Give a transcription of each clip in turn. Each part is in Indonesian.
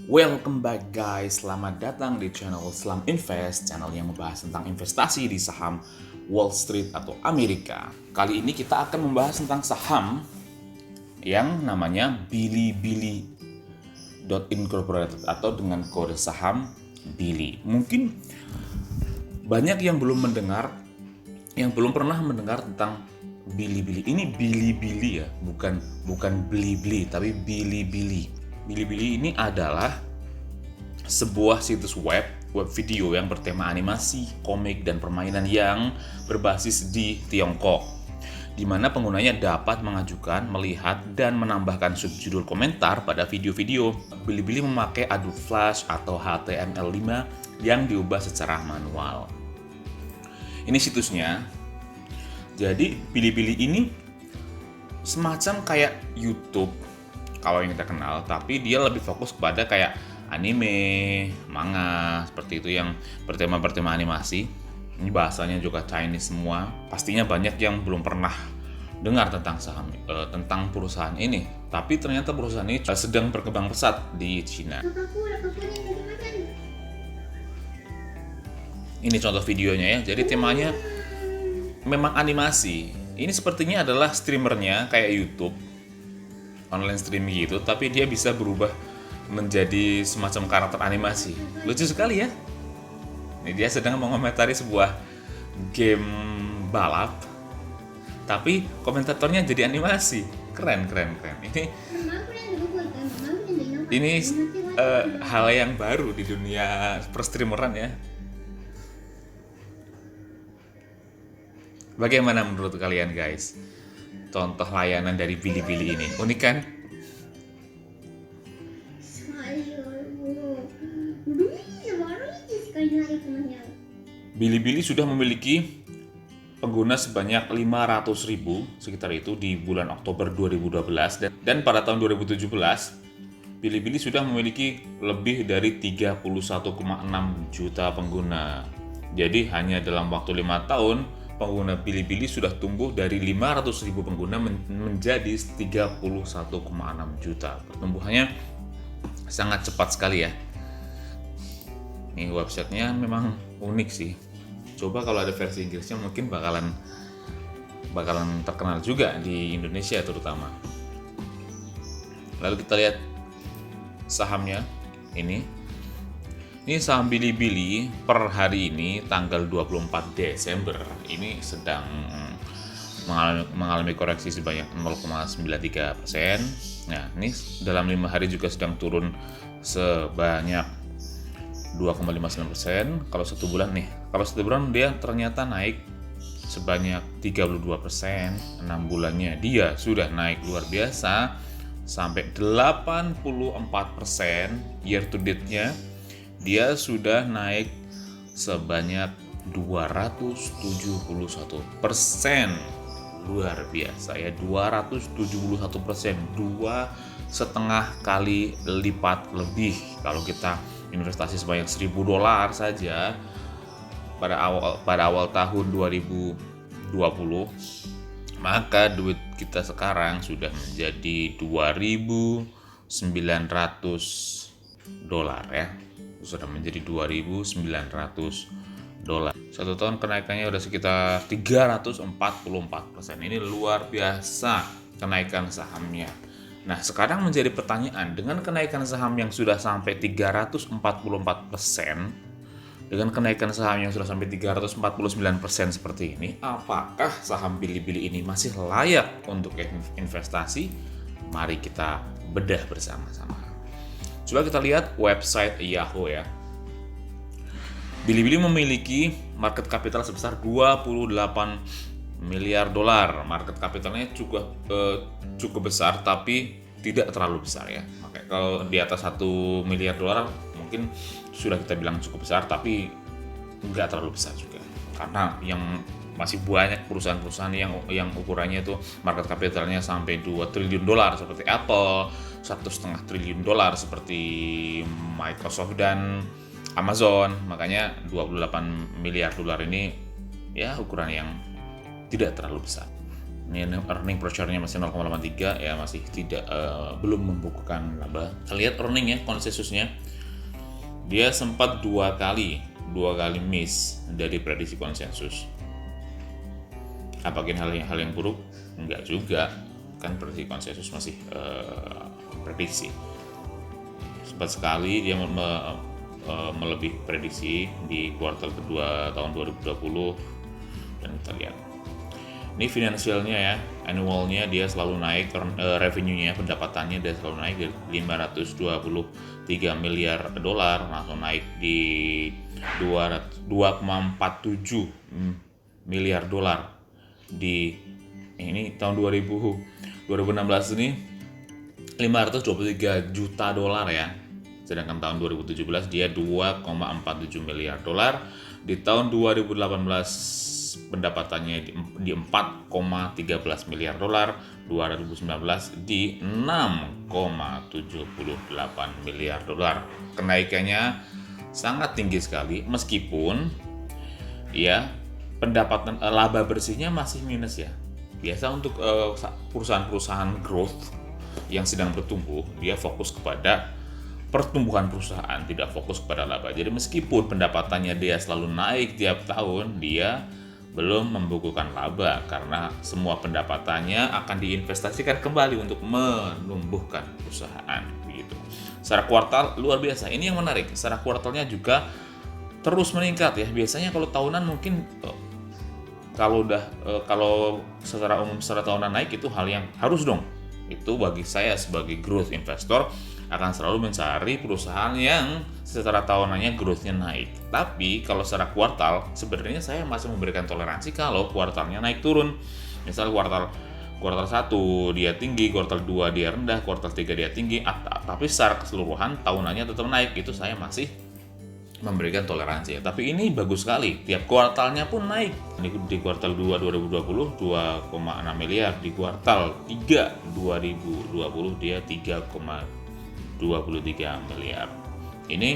Welcome back guys, selamat datang di channel Slam Invest, channel yang membahas tentang investasi di saham Wall Street atau Amerika. Kali ini kita akan membahas tentang saham yang namanya Bilibili Incorporated atau dengan kode saham Bili. Mungkin banyak yang belum pernah mendengar tentang Bilibili. Ini Bilibili ya, bukan Blibli, tapi Bilibili. Bilibili ini adalah sebuah situs web video yang bertema animasi, komik, dan permainan yang berbasis di Tiongkok, di mana penggunanya dapat mengajukan, melihat, dan menambahkan subjudul komentar pada video-video. Bilibili memakai Adobe Flash atau HTML5 yang diubah secara manual. Ini situsnya. Jadi Bilibili ini semacam kayak YouTube kalau yang kita kenal, tapi dia lebih fokus kepada kayak anime, manga, seperti itu yang bertema animasi. Ini bahasanya juga Chinese semua. Pastinya banyak yang belum pernah dengar tentang tentang perusahaan ini. Tapi ternyata perusahaan ini sedang berkembang pesat di Cina. Ini contoh videonya ya. Jadi temanya memang animasi. Ini sepertinya adalah streamernya kayak YouTube, online streaming gitu, tapi dia bisa berubah menjadi semacam karakter animasi. Lucu sekali ya. Ini dia sedang mengomentari sebuah game balap, tapi komentatornya jadi animasi. Keren. Ini hal yang baru di dunia perstreameran ya. Bagaimana menurut kalian guys? Contoh layanan dari Bilibili ini unik kan? Bilibili sudah memiliki pengguna sebanyak 500.000 sekitar itu di bulan Oktober 2012 dan pada tahun 2017 Bilibili sudah memiliki lebih dari 31,6 juta pengguna. Jadi hanya dalam waktu 5 tahun pengguna Bilibili sudah tumbuh dari 500.000 pengguna menjadi 31,6 juta. Pertumbuhannya sangat cepat sekali ya. Ini websitenya memang unik sih. Coba kalau ada versi Inggrisnya mungkin bakalan terkenal juga di Indonesia terutama. Lalu kita lihat sahamnya ini. Ini saham Bilibili per hari ini tanggal 24 Desember ini sedang mengalami koreksi sebanyak 0,93%. Nah, ini dalam 5 hari juga sedang turun sebanyak 2,59%. Kalau satu bulan dia ternyata naik sebanyak 32%. 6 bulannya dia sudah naik luar biasa sampai 84%. Year to date-nya dia sudah naik sebanyak 271%. Luar biasa ya, 271%, 2,5 kali lipat lebih. Kalau kita investasi sebanyak $1.000 saja pada awal tahun 2020, maka duit kita sekarang sudah menjadi $2.900 ya. Sudah menjadi $2.900. Satu tahun kenaikannya udah sekitar 344%. Ini luar biasa kenaikan sahamnya. Nah, sekarang menjadi pertanyaan, dengan kenaikan saham yang sudah sampai 344%, dengan kenaikan saham yang sudah sampai 349% seperti ini, apakah saham Bilibili ini masih layak untuk investasi? Mari kita bedah bersama-sama. Coba kita lihat website Yahoo ya. Bilibili memiliki market capital sebesar $28 miliar. Market capitalnya cukup besar tapi tidak terlalu besar ya. Makanya kalau di atas $1 miliar mungkin sudah kita bilang cukup besar, tapi nggak terlalu besar juga. Karena yang masih banyak perusahaan-perusahaan yang ukurannya itu market capitalnya sampai $2 triliun seperti Apple, $1,5 triliun seperti Microsoft dan Amazon. Makanya $28 miliar ini ya ukuran yang tidak terlalu besar. Ini earning per share-nya masih 0,83 ya, masih tidak belum membukukan laba. Kita lihat earning ya, konsensusnya. Dia sempat dua kali miss dari prediksi konsensus. Apakah ini hal yang buruk? Enggak juga, kan prediksi konsensus masih prediksi. Sempat sekali dia melebihi prediksi di kuartal kedua tahun 2020, dan kita lihat ini finansialnya ya, annualnya dia selalu naik, revenue-nya, pendapatannya dia selalu naik dari 523 miliar dolar langsung naik di 2,47 miliar dolar di ini tahun 2016 ini 523 juta dolar ya. Sedangkan tahun 2017 dia 2,47 miliar dolar. Di tahun 2018 pendapatannya di 4,13 miliar dolar, 2019 di 6,78 miliar dolar. Kenaikannya sangat tinggi sekali, meskipun ya pendapatan laba bersihnya masih minus ya. Biasa untuk perusahaan-perusahaan growth yang sedang bertumbuh, dia fokus kepada pertumbuhan perusahaan, tidak fokus kepada laba. Jadi meskipun pendapatannya dia selalu naik tiap tahun, dia belum membukukan laba karena semua pendapatannya akan diinvestasikan kembali untuk menumbuhkan perusahaan begitu. Secara kuartal luar biasa. Ini yang menarik. Secara kuartalnya juga terus meningkat ya. Biasanya kalau tahunan mungkin kalau secara umum secara tahunan naik itu hal yang harus dong. Itu bagi saya sebagai growth investor akan selalu mencari perusahaan yang secara tahunannya growth-nya naik. Tapi kalau secara kuartal, sebenarnya saya masih memberikan toleransi kalau kuartalnya naik turun. Misal kuartal 1 dia tinggi, kuartal 2 dia rendah, kuartal 3 dia tinggi, tapi secara keseluruhan tahunannya tetap naik. Itu saya masih memberikan toleransi. Tapi ini bagus sekali, tiap kuartalnya pun naik. Di kuartal 2 2020 2,6 miliar, di kuartal 3 2020 dia 3,23 miliar. Ini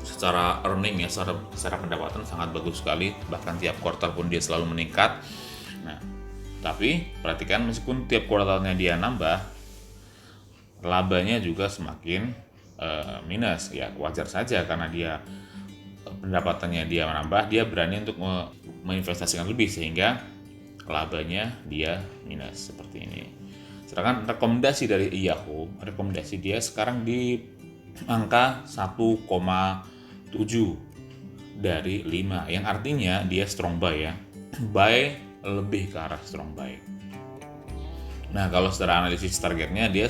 secara earning ya, secara pendapatan sangat bagus sekali, bahkan tiap kuartal pun dia selalu meningkat. Nah, tapi perhatikan meskipun tiap kuartalnya dia nambah, labanya juga semakin minus ya, wajar saja karena dia pendapatannya dia menambah, dia berani untuk menginvestasikan lebih sehingga labanya dia minus seperti ini. Sedangkan rekomendasi dari Yahoo, rekomendasi dia sekarang di angka 1,7 dari 5, yang artinya dia strong buy ya. Buy lebih ke arah strong buy. Nah, kalau secara analisis targetnya dia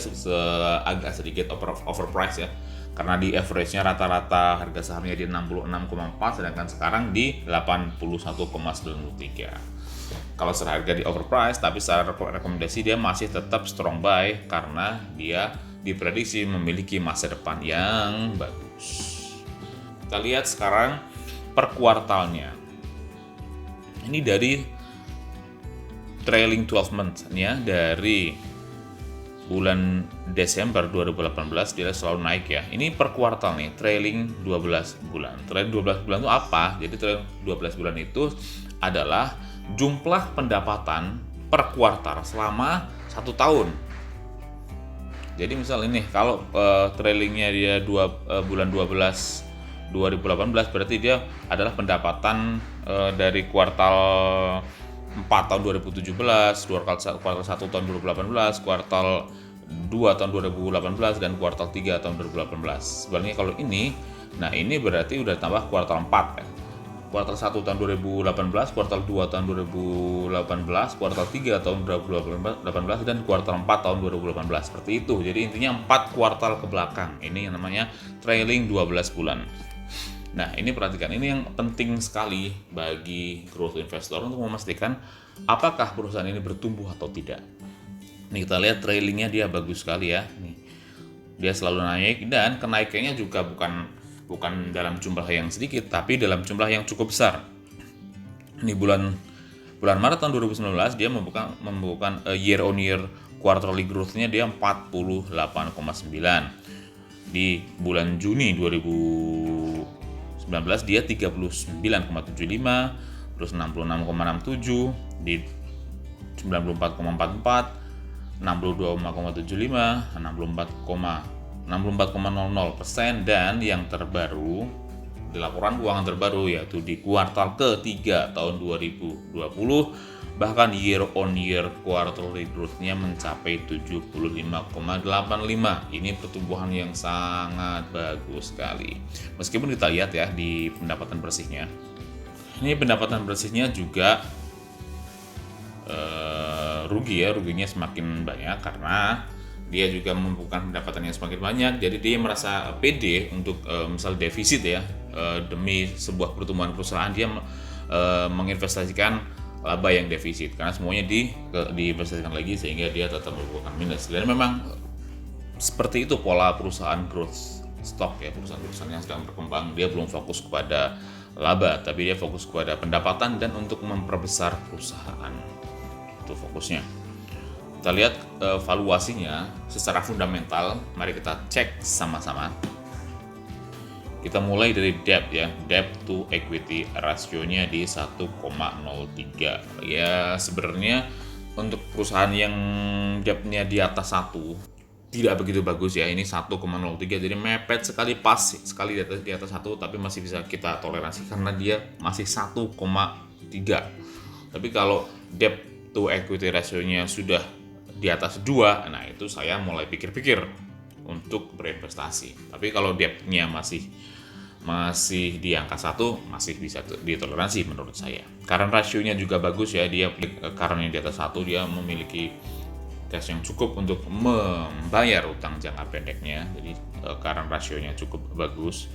agak sedikit overpriced ya. Karena di average-nya rata-rata harga sahamnya di 66,4, sedangkan sekarang di 81,93. Kalau secara harga di overpriced, tapi secara rekomendasi dia masih tetap strong buy karena dia diprediksi memiliki masa depan yang bagus. Kita lihat sekarang per kuartalnya. Ini dari trailing 12 months ya, dari bulan Desember 2018 dia selalu naik ya. Ini per kuartal nih, trailing 12 bulan. Trailing 12 bulan itu apa? Jadi trailing 12 bulan itu adalah jumlah pendapatan per kuartal selama 1 tahun. Jadi misal ini kalau trailingnya dia bulan 12 2018, berarti dia adalah pendapatan dari kuartal 4 tahun 2017, kuartal 1 tahun 2018, kuartal 2 tahun 2018, dan kuartal 3 tahun 2018. Sebenarnya kalau ini, nah ini berarti udah tambah kuartal 4 ya. Kuartal 1 tahun 2018, kuartal 2 tahun 2018, kuartal 3 tahun 2018, dan kuartal 4 tahun 2018. Seperti itu. Jadi intinya 4 kuartal ke belakang. Ini yang namanya trailing 12 bulan. Nah, ini perhatikan, ini yang penting sekali bagi growth investor untuk memastikan apakah perusahaan ini bertumbuh atau tidak. Nih kita lihat trailingnya dia bagus sekali ya. Nih, dia selalu naik dan kenaikannya juga bukan dalam jumlah yang sedikit, tapi dalam jumlah yang cukup besar. Ini bulan Maret tahun 2019 dia membukukan year on year quarterly growth-nya dia 48,9. Di bulan Juni 2019 dia 39,75, terus 66,67, di 94,44, 62,75, 64,00%, dan yang terbaru di laporan keuangan terbaru yaitu di kuartal ketiga tahun 2020, bahkan year on year quarterly growth-nya mencapai 75,85. Ini pertumbuhan yang sangat bagus sekali. Meskipun kita lihat ya di pendapatan bersihnya. Ini pendapatan bersihnya juga ruginya semakin banyak karena dia juga membukukan pendapatan yang semakin banyak, jadi dia merasa pede untuk misal defisit ya, demi sebuah pertumbuhan perusahaan dia menginvestasikan laba yang defisit karena semuanya diinvestasikan lagi sehingga dia tetap membukukan minus. Dan memang seperti itu pola perusahaan growth stock ya, perusahaan-perusahaan yang sedang berkembang, dia belum fokus kepada laba tapi dia fokus kepada pendapatan dan untuk memperbesar perusahaan, itu fokusnya. Kita lihat valuasinya secara fundamental. Mari kita cek sama-sama. Kita mulai dari debt ya, debt to equity ratio-nya di 1,03. Ya sebenarnya untuk perusahaan yang debt-nya di atas 1 tidak begitu bagus ya. Ini 1,03, jadi mepet sekali, pas sekali di atas 1, tapi masih bisa kita toleransi karena dia masih 1,3. Tapi kalau debt to equity ratio-nya sudah di atas 2, nah itu saya mulai pikir-pikir untuk berinvestasi. Tapi kalau debt-nya masih di angka 1, masih bisa ditoleransi menurut saya. Current ratio-nya juga bagus ya, dia current-nya di atas 1, dia memiliki cash yang cukup untuk membayar utang jangka pendeknya. Jadi current ratio-nya cukup bagus.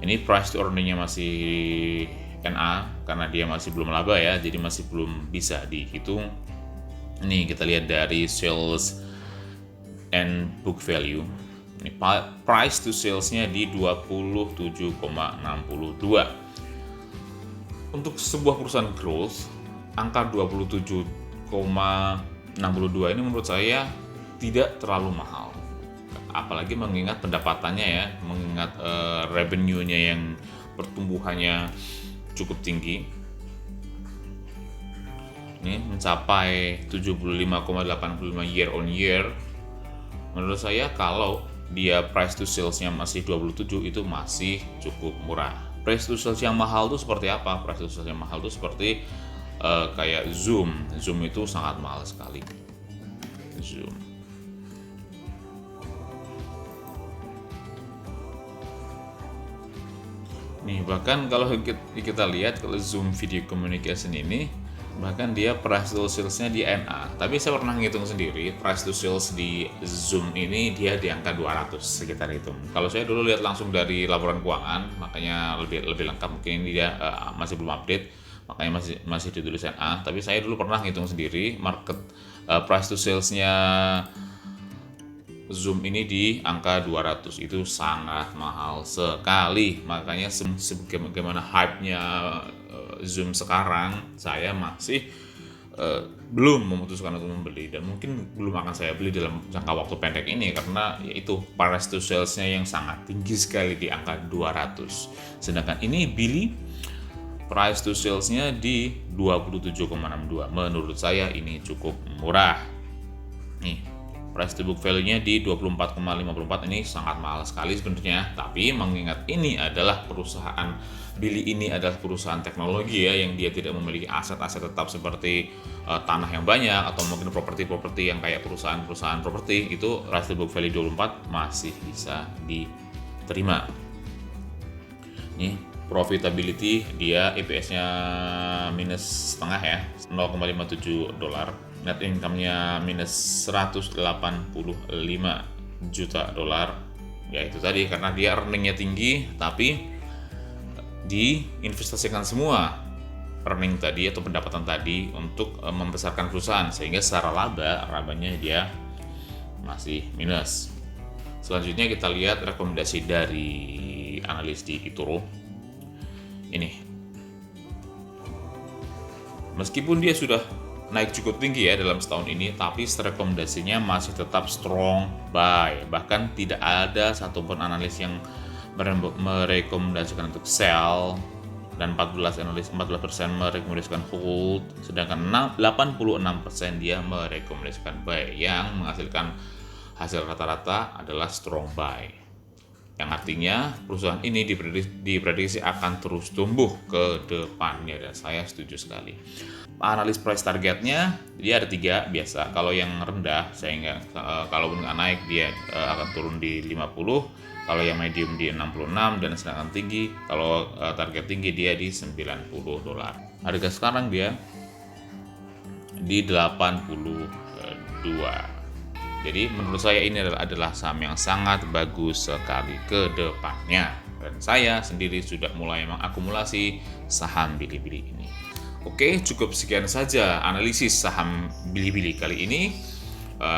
Ini price to earning-nya masih NA karena dia masih belum laba ya, jadi masih belum bisa dihitung. Ini kita lihat dari sales and book value. Ini price to sales-nya di 27,62. Untuk sebuah perusahaan growth, angka 27,62 ini menurut saya tidak terlalu mahal. Apalagi mengingat pendapatannya ya, mengingat revenue-nya yang pertumbuhannya cukup tinggi. Ini mencapai 75,85 year on year. Menurut saya kalau dia price to sales-nya masih 27 itu masih cukup murah. Price to sales yang mahal itu seperti apa? Price to sales yang mahal itu seperti kayak Zoom itu sangat mahal sekali. Zoom. Nih bahkan kalau kita lihat kalau Zoom video communication ini, bahkan dia price to sales-nya di NA. Tapi saya pernah ngitung sendiri, price to sales di Zoom ini dia di angka 200 sekitar itu. Kalau saya dulu lihat langsung dari laporan keuangan, makanya lebih lengkap. Mungkin ini dia masih belum update, makanya masih ditulis NA. Tapi saya dulu pernah ngitung sendiri market price to sales-nya Zoom ini di angka 200, itu sangat mahal sekali. Makanya bagaimana hype-nya Zoom sekarang, saya masih belum memutuskan untuk membeli, dan mungkin belum akan saya beli dalam jangka waktu pendek ini karena yaitu price to sales-nya yang sangat tinggi sekali di angka 200. Sedangkan ini Billy price to sales-nya di 27,62. Menurut saya ini cukup murah. Nih, price to book value-nya di 24,54, ini sangat mahal sekali sebenarnya. Tapi mengingat ini adalah perusahaan Billy, ini adalah perusahaan teknologi ya, yang dia tidak memiliki aset-aset tetap seperti tanah yang banyak atau mungkin properti-properti yang kayak perusahaan-perusahaan properti, itu price to book value 24 masih bisa diterima. Ini profitability, dia EPS-nya minus setengah ya, 0,57 dolar. Net income-nya minus 185 juta dolar. Ya itu tadi, karena dia earning-nya tinggi tapi diinvestasikan semua earning tadi atau pendapatan tadi untuk membesarkan perusahaan, sehingga secara labanya dia masih minus. Selanjutnya kita lihat rekomendasi dari analis di eToro. Ini meskipun dia sudah naik cukup tinggi ya dalam setahun ini, tapi rekomendasinya masih tetap strong buy. Bahkan tidak ada satupun analis yang merekomendasikan untuk sell dan 14% merekomendasikan hold, sedangkan 86% dia merekomendasikan buy, yang menghasilkan hasil rata-rata adalah strong buy, yang artinya perusahaan ini diprediksi akan terus tumbuh ke depannya, dan saya setuju sekali. Analis price targetnya dia ada 3 biasa. Kalau yang rendah sehingga kalau nggak naik dia akan turun di 50, kalau yang medium di 66, dan sedangkan tinggi kalau target tinggi dia di $90. Harga sekarang dia di 82. Jadi menurut saya ini adalah saham yang sangat bagus sekali ke depannya, dan saya sendiri sudah mulai mengakumulasi saham Bilibili ini. Oke, cukup sekian saja analisis saham Bilibili kali ini.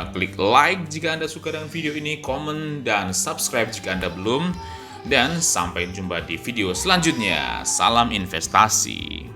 Klik like jika Anda suka dengan video ini, komen, dan subscribe jika Anda belum. Dan sampai jumpa di video selanjutnya. Salam investasi.